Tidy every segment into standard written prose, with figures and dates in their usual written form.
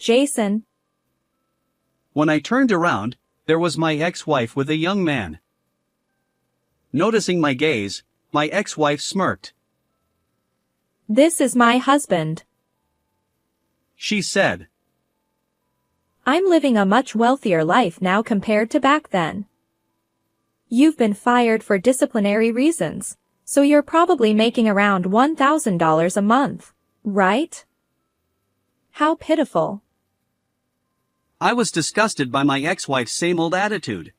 Jason. When I turned around, there was my ex-wife with a young man. Noticing my gaze, my ex-wife smirked. This is my husband. She said. I'm living a much wealthier life now compared to back then. You've been fired for disciplinary reasons, so you're probably making around $1,000 a month, right? How pitiful. I was disgusted by my ex-wife's same old attitude.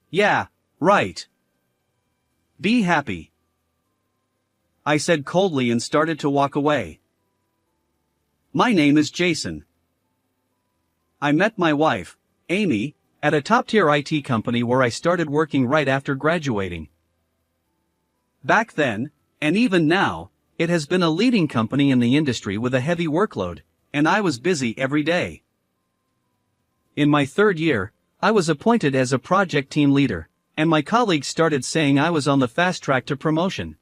Yeah, right. Be happy, I said coldly and started to walk away. My name is Jason. I met my wife, Amy, at a top-tier IT company where I started working right after graduating. Back then, and even now, it has been a leading company in the industry with a heavy workload, and I was busy every day. In my third year, I was appointed as a project team leader, and my colleagues started saying I was on the fast track to promotion.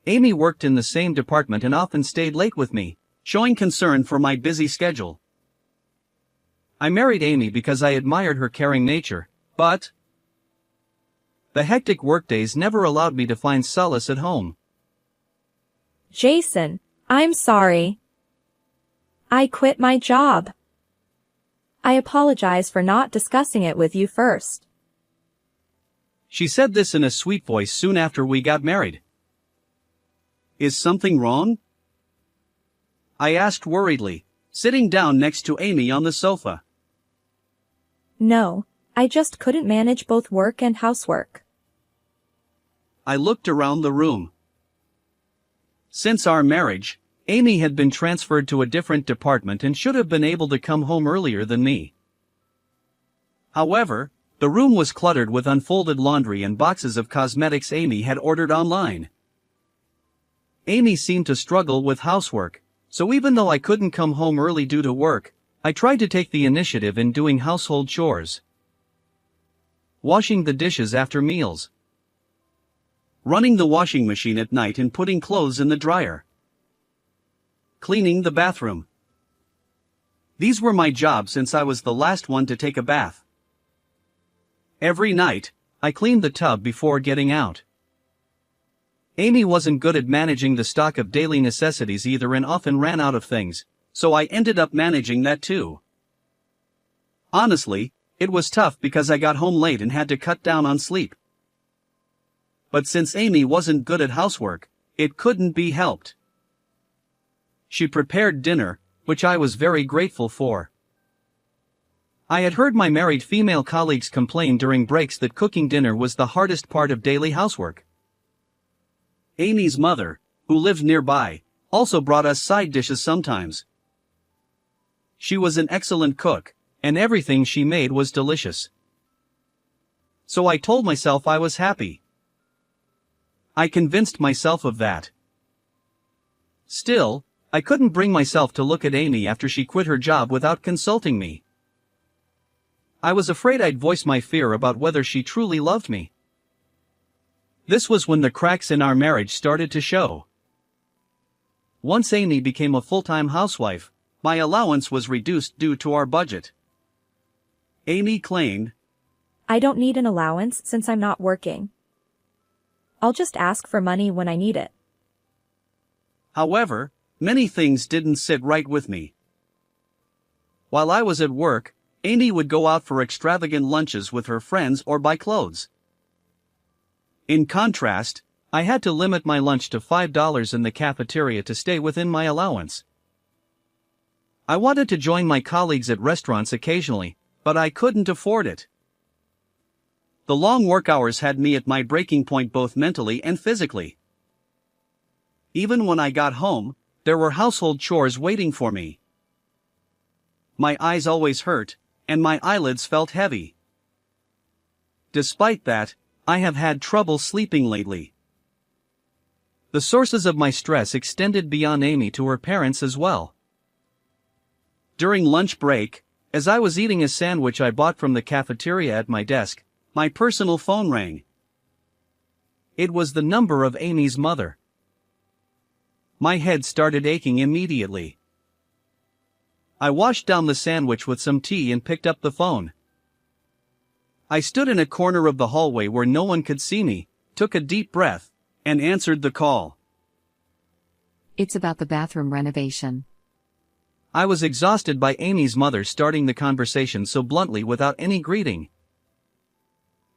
Amy worked in the same department and often stayed late with me, showing concern for my busy schedule. I married Amy because I admired her caring nature, but the hectic workdays never allowed me to find solace at home. Jason, I'm sorry. I quit my job. I apologize for not discussing it with you first. She said this in a sweet voice soon after we got married. Is something wrong? I asked worriedly, sitting down next to Amy on the sofa. No, I just couldn't manage both work and housework. I looked around the room. Since our marriage, Amy had been transferred to a different department and should have been able to come home earlier than me. However, the room was cluttered with unfolded laundry and boxes of cosmetics Amy had ordered online. Amy seemed to struggle with housework, so even though I couldn't come home early due to work, I tried to take the initiative in doing household chores. Washing the dishes after meals. Running the washing machine at night and putting clothes in the dryer. Cleaning the bathroom. These were my jobs since I was the last one to take a bath. Every night, I cleaned the tub before getting out. Amy wasn't good at managing the stock of daily necessities either and often ran out of things, so I ended up managing that too. Honestly, it was tough because I got home late and had to cut down on sleep. But since Amy wasn't good at housework, it couldn't be helped. She prepared dinner, which I was very grateful for. I had heard my married female colleagues complain during breaks that cooking dinner was the hardest part of daily housework. Amy's mother, who lived nearby, also brought us side dishes sometimes. She was an excellent cook, and everything she made was delicious. So I told myself I was happy. I convinced myself of that. Still, I couldn't bring myself to look at Amy after she quit her job without consulting me. I was afraid I'd voice my fear about whether she truly loved me. This was when the cracks in our marriage started to show. Once Amy became a full-time housewife, my allowance was reduced due to our budget. Amy claimed, I don't need an allowance since I'm not working. I'll just ask for money when I need it. However, many things didn't sit right with me. While I was at work, Amy would go out for extravagant lunches with her friends or buy clothes. In contrast, I had to limit my lunch to $5 in the cafeteria to stay within my allowance. I wanted to join my colleagues at restaurants occasionally, but I couldn't afford it. The long work hours had me at my breaking point both mentally and physically. Even when I got home, there were household chores waiting for me. My eyes always hurt, and my eyelids felt heavy. Despite that, I have had trouble sleeping lately. The sources of my stress extended beyond Amy to her parents as well. During lunch break, as I was eating a sandwich I bought from the cafeteria at my desk, my personal phone rang. It was the number of Amy's mother. My head started aching immediately. I washed down the sandwich with some tea and picked up the phone. I stood in a corner of the hallway where no one could see me, took a deep breath, and answered the call. It's about the bathroom renovation. I was exhausted by Amy's mother starting the conversation so bluntly without any greeting.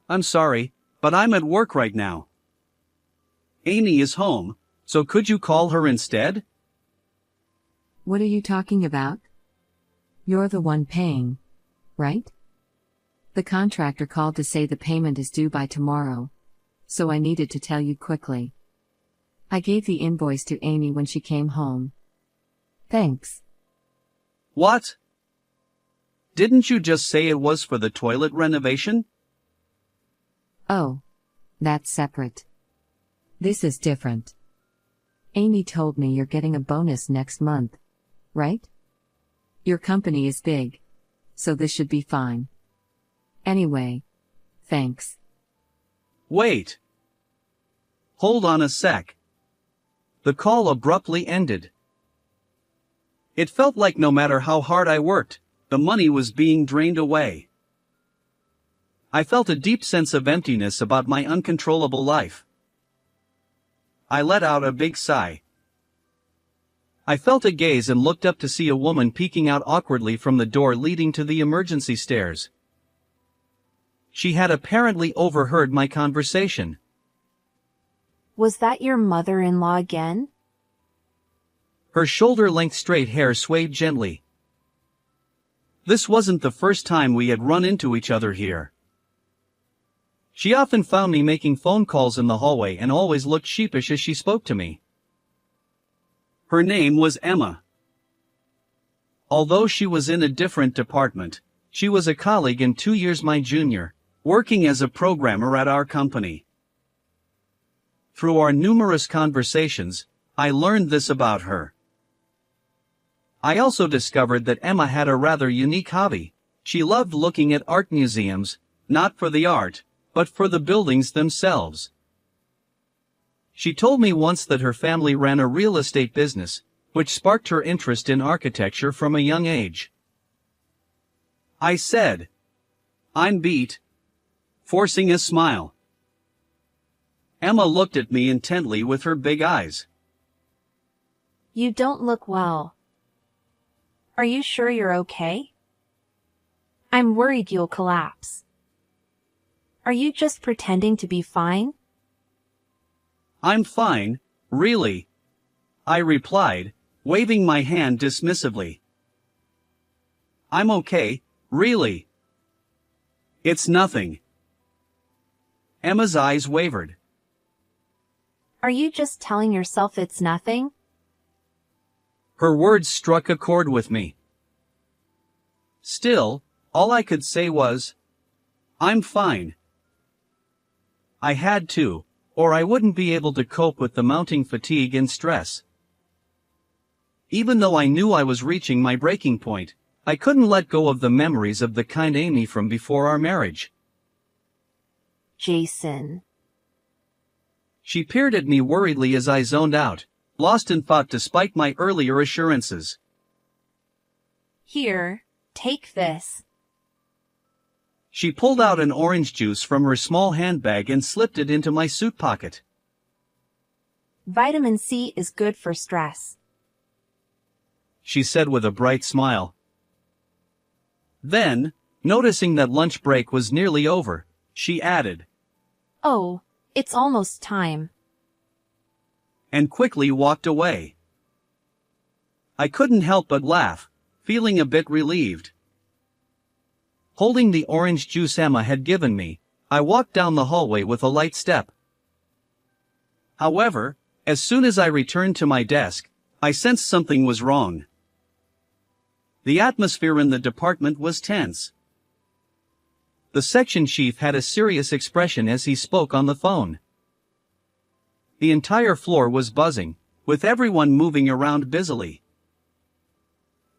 I'm sorry, but I'm at work right now. Amy is home, so could you call her instead? What are you talking about? You're the one paying, right? The contractor called to say the payment is due by tomorrow, so I needed to tell you quickly. I gave the invoice to Amy when she came home. Thanks. What? Didn't you just say it was for the toilet renovation? Oh, that's separate. This is different. Amy told me you're getting a bonus next month, right? Your company is big, so this should be fine. Anyway, thanks. Wait. Hold on a sec. The call abruptly ended. It felt like no matter how hard I worked, the money was being drained away. I felt a deep sense of emptiness about my uncontrollable life. I let out a big sigh. I felt a gaze and looked up to see a woman peeking out awkwardly from the door leading to the emergency stairs. She had apparently overheard my conversation. Was that your mother-in-law again? Her shoulder-length straight hair swayed gently. This wasn't the first time we had run into each other here. She often found me making phone calls in the hallway and always looked sheepish as she spoke to me. Her name was Emma. Although she was in a different department, she was a colleague and 2 years my junior, working as a programmer at our company. Through our numerous conversations, I learned this about her. I also discovered that Emma had a rather unique hobby. She loved looking at art museums, not for the art, but for the buildings themselves. She told me once that her family ran a real estate business, which sparked her interest in architecture from a young age. I said, "I'm beat," forcing a smile. Emma looked at me intently with her big eyes. You don't look well. Are you sure you're okay? I'm worried you'll collapse. Are you just pretending to be fine? I'm fine, really, I replied, waving my hand dismissively. I'm okay, really. It's nothing. Emma's eyes wavered. Are you just telling yourself it's nothing? Her words struck a chord with me. Still, all I could say was, I'm fine. I had to, or I wouldn't be able to cope with the mounting fatigue and stress. Even though I knew I was reaching my breaking point, I couldn't let go of the memories of the kind Amy from before our marriage. Jason. She peered at me worriedly as I zoned out, lost in thought despite my earlier assurances. Here, take this. She pulled out an orange juice from her small handbag and slipped it into my suit pocket. Vitamin C is good for stress, she said with a bright smile. Then, noticing that lunch break was nearly over, she added, Oh, it's almost time. And quickly walked away. I couldn't help but laugh, feeling a bit relieved. Holding the orange juice Emma had given me, I walked down the hallway with a light step. However, as soon as I returned to my desk, I sensed something was wrong. The atmosphere in the department was tense. The section chief had a serious expression as he spoke on the phone. The entire floor was buzzing, with everyone moving around busily.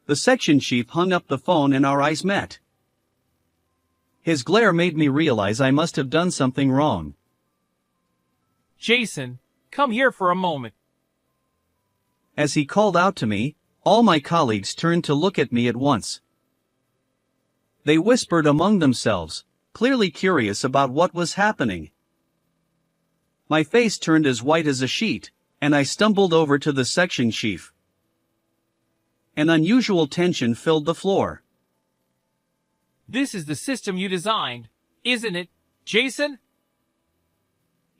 The section chief hung up the phone and our eyes met. His glare made me realize I must have done something wrong. Jason, come here for a moment. As he called out to me, All my colleagues turned to look at me at once. They whispered among themselves, clearly curious about what was happening. My face turned as white as a sheet, and I stumbled over to the section chief. An unusual tension filled the floor. This is the system you designed, isn't it, Jason?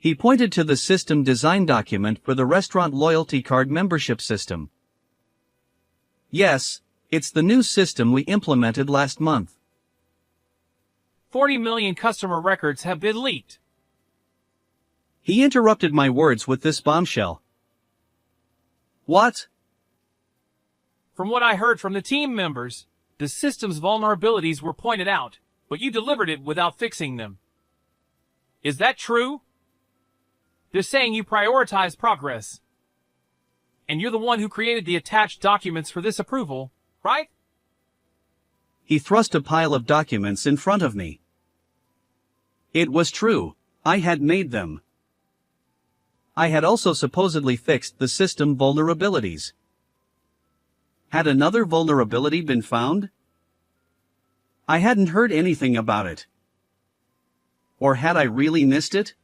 He pointed to the system design document for the restaurant loyalty card membership system. Yes, it's the new system we implemented last month. 40 million customer records have been leaked. He interrupted my words with this bombshell. What? From what I heard from the team members, the system's vulnerabilities were pointed out, but you delivered it without fixing them. Is that true? They're saying you prioritize progress. And you're the one who created the attached documents for this approval, right? He thrust a pile of documents in front of me. It was true, I had made them. I had also supposedly fixed the system vulnerabilities. Had another vulnerability been found? I hadn't heard anything about it. Or had I really missed it?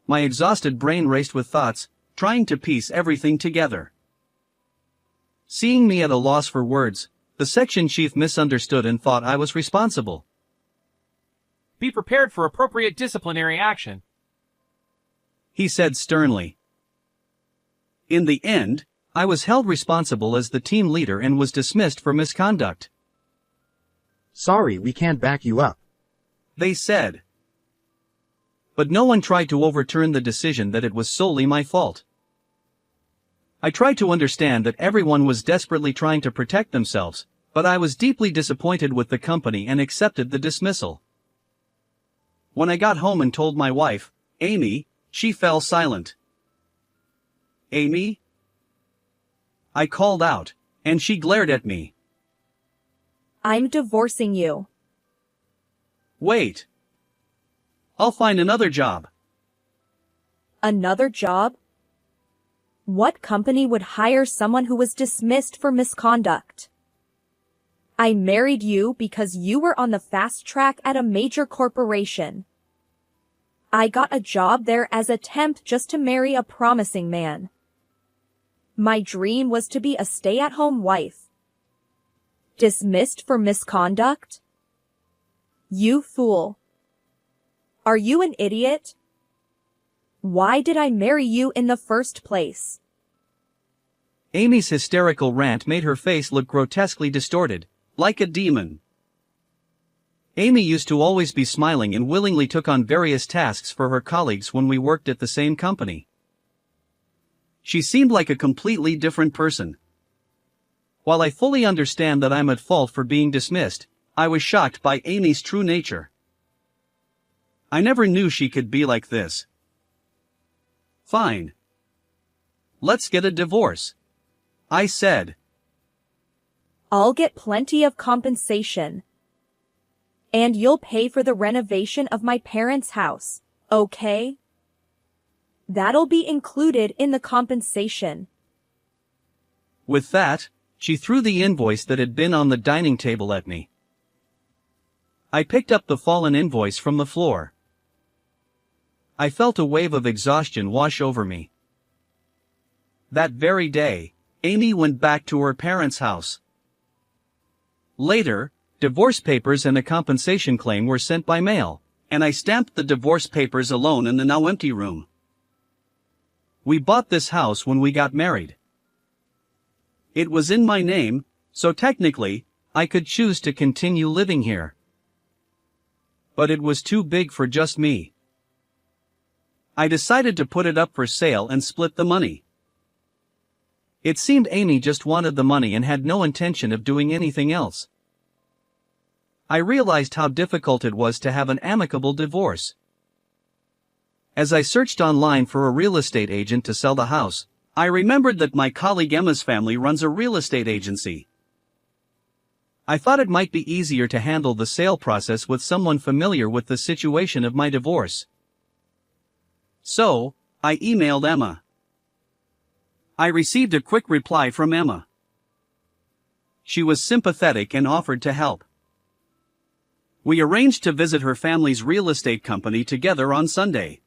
My exhausted brain raced with thoughts, trying to piece everything together. Seeing me at a loss for words, the section chief misunderstood and thought I was responsible. Be prepared for appropriate disciplinary action, he said sternly. In the end, I was held responsible as the team leader and was dismissed for misconduct. Sorry, we can't back you up, they said. But no one tried to overturn the decision that it was solely my fault. I tried to understand that everyone was desperately trying to protect themselves, but I was deeply disappointed with the company and accepted the dismissal. When I got home and told my wife, Amy, she fell silent. Amy? I called out, and she glared at me. I'm divorcing you. Wait. I'll find another job. Another job? What company would hire someone who was dismissed for misconduct? I married you because you were on the fast track at a major corporation. I got a job there as a temp just to marry a promising man. My dream was to be a stay-at-home wife. Dismissed for misconduct? You fool. Are you an idiot? Why did I marry you in the first place? Amy's hysterical rant made her face look grotesquely distorted, like a demon. Amy used to always be smiling and willingly took on various tasks for her colleagues when we worked at the same company. She seemed like a completely different person. While I fully understand that I'm at fault for being dismissed, I was shocked by Amy's true nature. I never knew she could be like this. Fine. Let's get a divorce, I said. I'll get plenty of compensation. And you'll pay for the renovation of my parents' house, okay? That'll be included in the compensation. With that, she threw the invoice that had been on the dining table at me. I picked up the fallen invoice from the floor. I felt a wave of exhaustion wash over me. That very day, Amy went back to her parents' house. Later, divorce papers and a compensation claim were sent by mail, and I stamped the divorce papers alone in the now empty room. We bought this house when we got married. It was in my name, so technically, I could choose to continue living here. But it was too big for just me. I decided to put it up for sale and split the money. It seemed Amy just wanted the money and had no intention of doing anything else. I realized how difficult it was to have an amicable divorce. As I searched online for a real estate agent to sell the house, I remembered that my colleague Emma's family runs a real estate agency. I thought it might be easier to handle the sale process with someone familiar with the situation of my divorce. So, I emailed Emma. I received a quick reply from Emma. she was sympathetic and offered to help. We arranged to visit her family's real estate company together on Sunday.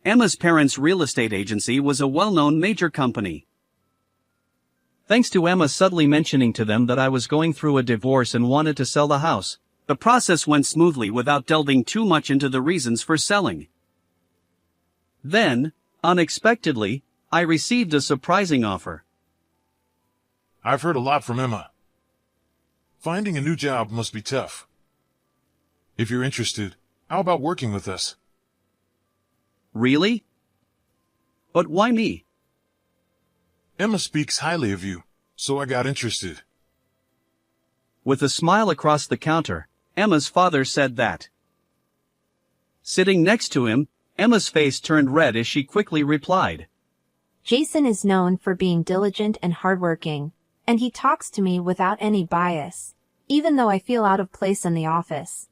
Emma's parents' real estate agency was a well-known major company. Thanks to Emma subtly mentioning to them that I was going through a divorce and wanted to sell the house, the process went smoothly without delving too much into the reasons for selling. Then, unexpectedly, I received a surprising offer. I've heard a lot from Emma. Finding a new job must be tough. If you're interested, how about working with us? Really? But why me? Emma speaks highly of you, so I got interested. With a smile across the counter, Emma's father said that. Sitting next to him, Emma's face turned red as she quickly replied. Jason is known for being diligent and hardworking, and he talks to me without any bias, even though I feel out of place in the office.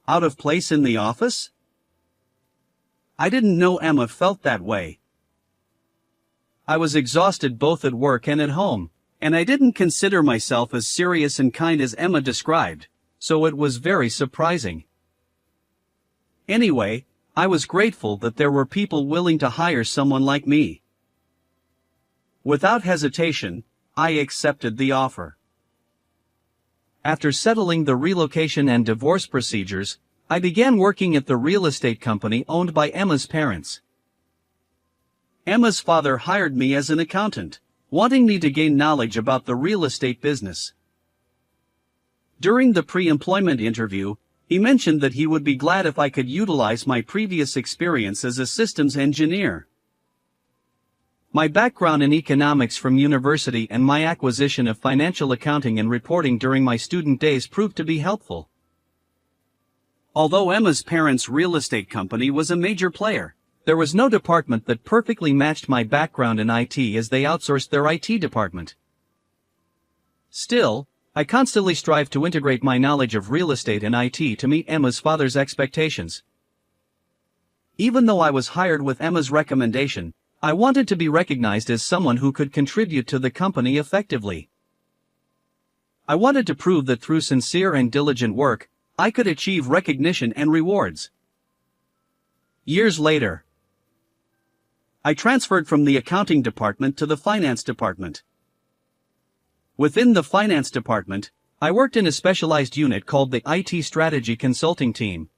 Out of place in the office? I didn't know Emma felt that way. I was exhausted both at work and at home, and I didn't consider myself as serious and kind as Emma described, so it was very surprising. Anyway, I was grateful that there were people willing to hire someone like me. Without hesitation, I accepted the offer. After settling the relocation and divorce procedures, I began working at the real estate company owned by Emma's parents. Emma's father hired me as an accountant, wanting me to gain knowledge about the real estate business. During the pre-employment interview, he mentioned that he would be glad if I could utilize my previous experience as a systems engineer. My background in economics from university and my acquisition of financial accounting and reporting during my student days proved to be helpful. Although Emma's parents' real estate company was a major player, there was no department that perfectly matched my background in IT as they outsourced their IT department. Still, I constantly strive to integrate my knowledge of real estate and IT to meet Emma's father's expectations. Even though I was hired with Emma's recommendation, I wanted to be recognized as someone who could contribute to the company effectively. I wanted to prove that through sincere and diligent work, I could achieve recognition and rewards. Years later, I transferred from the accounting department to the finance department. Within the finance department, I worked in a specialized unit called the IT Strategy Consulting Team.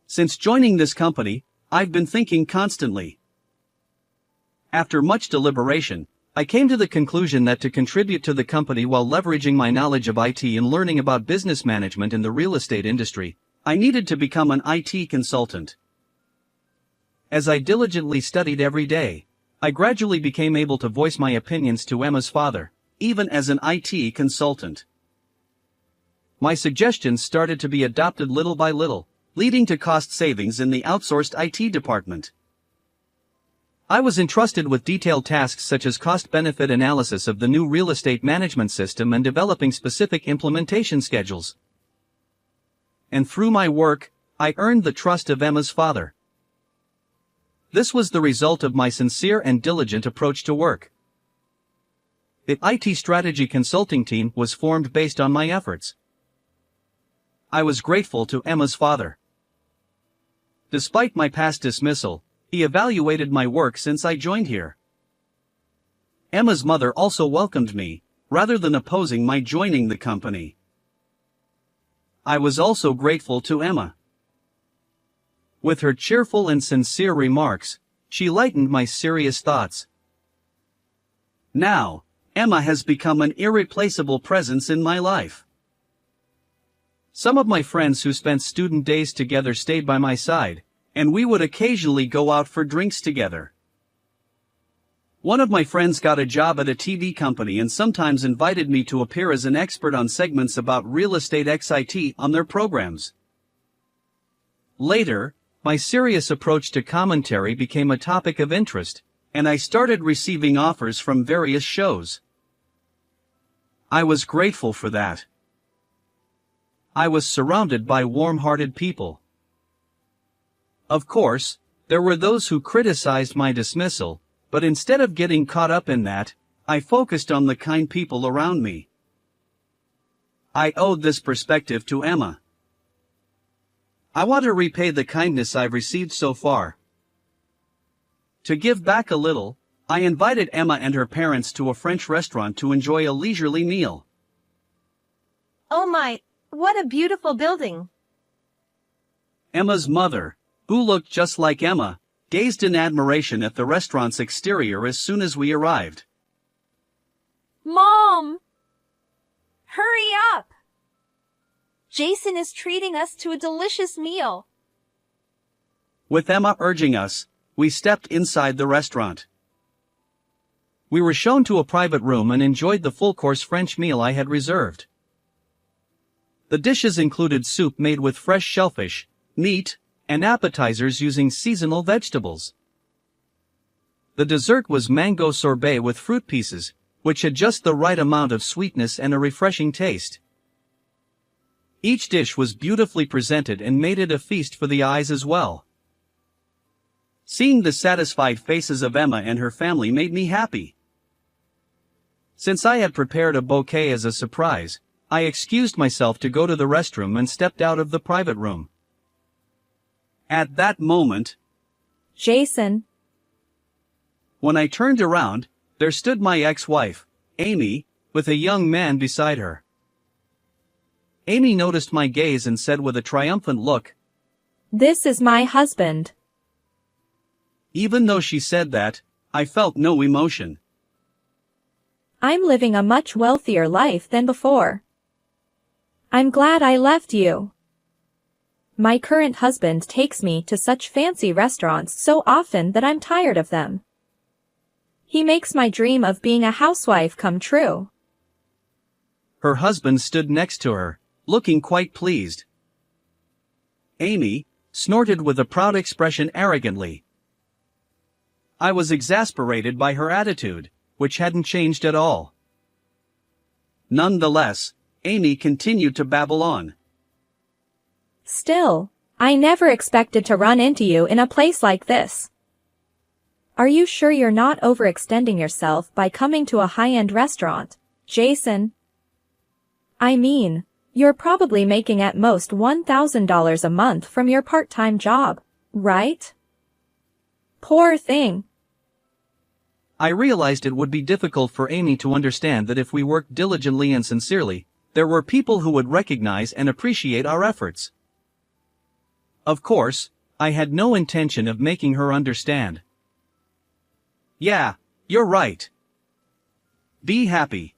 Since joining this company, I've been thinking constantly. After much deliberation, I came to the conclusion that to contribute to the company while leveraging my knowledge of IT and learning about business management in the real estate industry, I needed to become an IT consultant. As I diligently studied every day, I gradually became able to voice my opinions to Emma's father, even as an IT consultant. My suggestions started to be adopted little by little, leading to cost savings in the outsourced IT department. I was entrusted with detailed tasks such as cost-benefit analysis of the new real estate management system and developing specific implementation schedules. And through my work, I earned the trust of Emma's father. This was the result of my sincere and diligent approach to work. The IT Strategy Consulting Team was formed based on my efforts. I was grateful to Emma's father. Despite my past dismissal, he evaluated my work since I joined here. Emma's mother also welcomed me, rather than opposing my joining the company. I was also grateful to Emma. With her cheerful and sincere remarks, she lightened my serious thoughts. Now, Emma has become an irreplaceable presence in my life. Some of my friends who spent student days together stayed by my side, and we would occasionally go out for drinks together. One of my friends got a job at a TV company and sometimes invited me to appear as an expert on segments about real estate XIT on their programs. Later, my serious approach to commentary became a topic of interest, and I started receiving offers from various shows. I was grateful for that. I was surrounded by warm-hearted people. Of course, there were those who criticized my dismissal, but instead of getting caught up in that, I focused on the kind people around me. I owed this perspective to Emma. I want to repay the kindness I've received so far. To give back a little, I invited Emma and her parents to a French restaurant to enjoy a leisurely meal. Oh my, what a beautiful building. Emma's mother, who looked just like Emma, gazed in admiration at the restaurant's exterior as soon as we arrived. Mom! Hurry up! Jason is treating us to a delicious meal. With Emma urging us, we stepped inside the restaurant. We were shown to a private room and enjoyed the full-course French meal I had reserved. The dishes included soup made with fresh shellfish, meat, and appetizers using seasonal vegetables. The dessert was mango sorbet with fruit pieces, which had just the right amount of sweetness and a refreshing taste. Each dish was beautifully presented and made it a feast for the eyes as well. Seeing the satisfied faces of Emma and her family made me happy. Since I had prepared a bouquet as a surprise, I excused myself to go to the restroom and stepped out of the private room. At that moment, Jason. When I turned around, there stood my ex-wife, Amy, with a young man beside her. Amy noticed my gaze and said with a triumphant look, This is my husband. Even though she said that, I felt no emotion. I'm living a much wealthier life than before. I'm glad I left you. My current husband takes me to such fancy restaurants so often that I'm tired of them. He makes my dream of being a housewife come true. Her husband stood next to her, looking quite pleased. Amy snorted with a proud expression arrogantly. I was exasperated by her attitude, which hadn't changed at all. Nonetheless, Amy continued to babble on. Still, I never expected to run into you in a place like this. Are you sure you're not overextending yourself by coming to a high-end restaurant, Jason? I mean, you're probably making at most $1,000 a month from your part-time job, right? Poor thing. I realized it would be difficult for Amy to understand that if we worked diligently and sincerely, there were people who would recognize and appreciate our efforts. Of course, I had no intention of making her understand. Yeah, you're right. Be happy,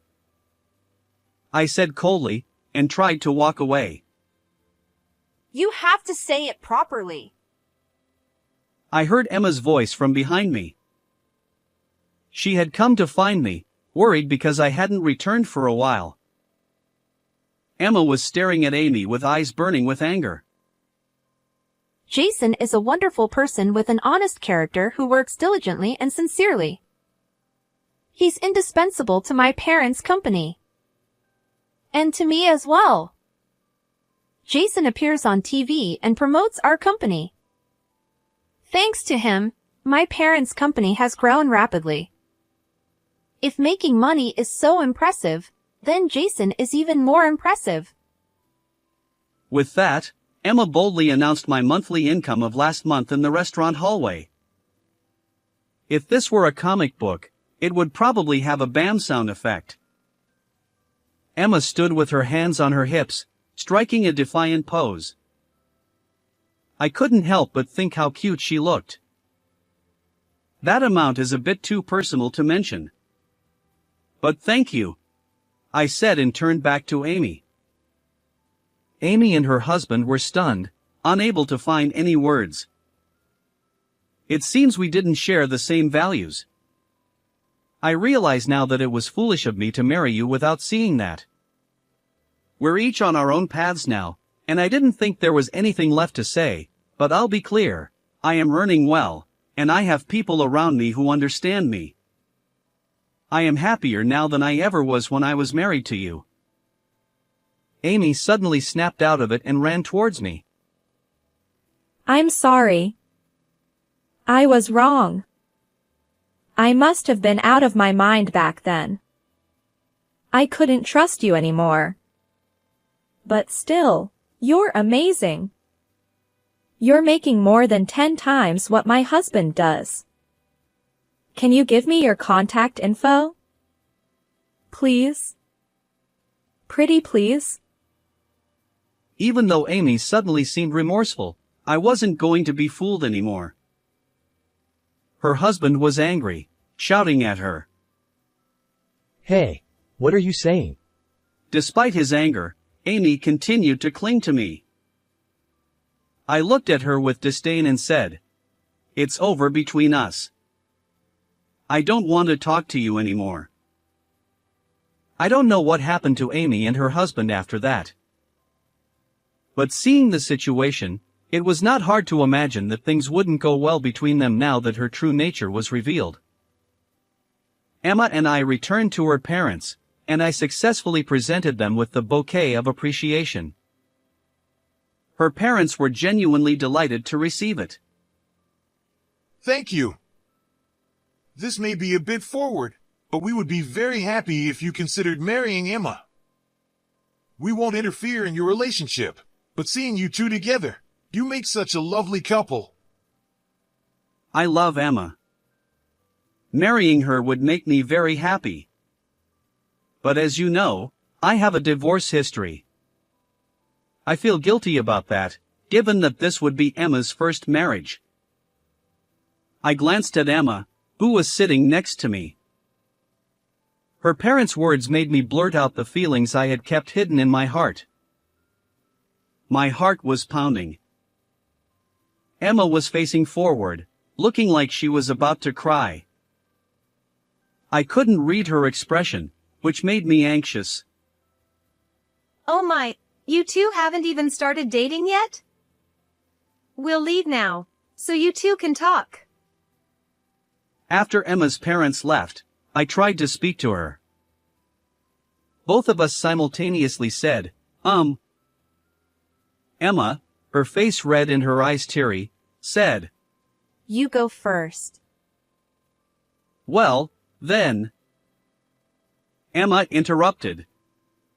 I said coldly, and tried to walk away. You have to say it properly. I heard Emma's voice from behind me. She had come to find me, worried because I hadn't returned for a while. Emma was staring at Amy with eyes burning with anger. Jason is a wonderful person with an honest character who works diligently and sincerely. He's indispensable to my parents' company. And to me as well. Jason appears on TV and promotes our company. Thanks to him, my parents' company has grown rapidly. If making money is so impressive, then Jason is even more impressive. With that, Emma boldly announced my monthly income of last month in the restaurant hallway. If this were a comic book, it would probably have a bam sound effect. Emma stood with her hands on her hips, striking a defiant pose. I couldn't help but think how cute she looked. That amount is a bit too personal to mention. But thank you, I said and turned back to Amy. Amy and her husband were stunned, unable to find any words. It seems we didn't share the same values. I realize now that it was foolish of me to marry you without seeing that. We're each on our own paths now, and I didn't think there was anything left to say, but I'll be clear, I am earning well, and I have people around me who understand me. I am happier now than I ever was when I was married to you. Amy suddenly snapped out of it and ran towards me. I'm sorry. I was wrong. I must have been out of my mind back then. I couldn't trust you anymore. But still, you're amazing. You're making more than 10 times what my husband does. Can you give me your contact info? Please? Pretty please? Even though Amy suddenly seemed remorseful, I wasn't going to be fooled anymore. Her husband was angry, shouting at her. Hey, what are you saying? Despite his anger, Amy continued to cling to me. I looked at her with disdain and said, "It's over between us. I don't want to talk to you anymore." I don't know what happened to Amy and her husband after that. But seeing the situation, it was not hard to imagine that things wouldn't go well between them now that her true nature was revealed. Emma and I returned to her parents, and I successfully presented them with the bouquet of appreciation. Her parents were genuinely delighted to receive it. Thank you. This may be a bit forward, but we would be very happy if you considered marrying Emma. We won't interfere in your relationship, but seeing you two together, you make such a lovely couple. I love Emma. Marrying her would make me very happy. But as you know, I have a divorce history. I feel guilty about that, given that this would be Emma's first marriage. I glanced at Emma, who was sitting next to me. Her parents' words made me blurt out the feelings I had kept hidden in my heart. My heart was pounding. Emma was facing forward, looking like she was about to cry. I couldn't read her expression, which made me anxious. Oh my, you two haven't even started dating yet? We'll leave now, so you two can talk. After Emma's parents left, I tried to speak to her. Both of us simultaneously said, Emma, her face red and her eyes teary, said, You go first. "Well, then." Emma interrupted.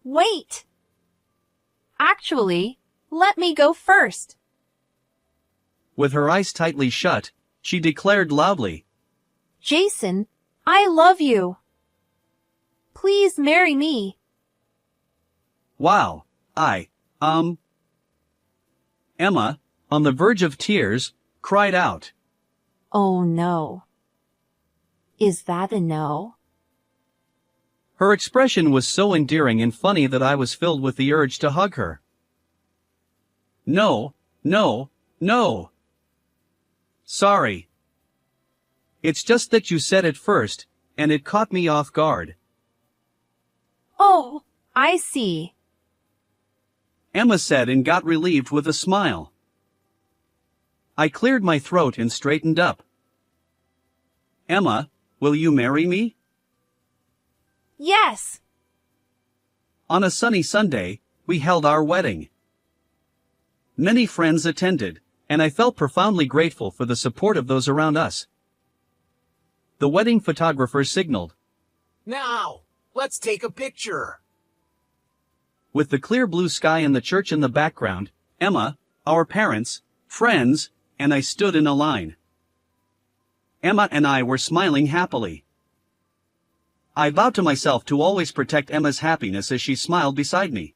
Wait! Actually, let me go first. With her eyes tightly shut, she declared loudly, Jason, I love you. Please marry me. "Wow, Emma, on the verge of tears, cried out. Oh no. Is that a no? Her expression was so endearing and funny that I was filled with the urge to hug her. No, no, no. Sorry. It's just that you said it first, and it caught me off guard. Oh, I see. Emma said and got relieved with a smile. I cleared my throat and straightened up. Emma, will you marry me? Yes. On a sunny Sunday, we held our wedding. Many friends attended, and I felt profoundly grateful for the support of those around us. The wedding photographer signaled. Now, let's take a picture. With the clear blue sky and the church in the background, Emma, our parents, friends, and I stood in a line. Emma and I were smiling happily. I vowed to myself to always protect Emma's happiness as she smiled beside me.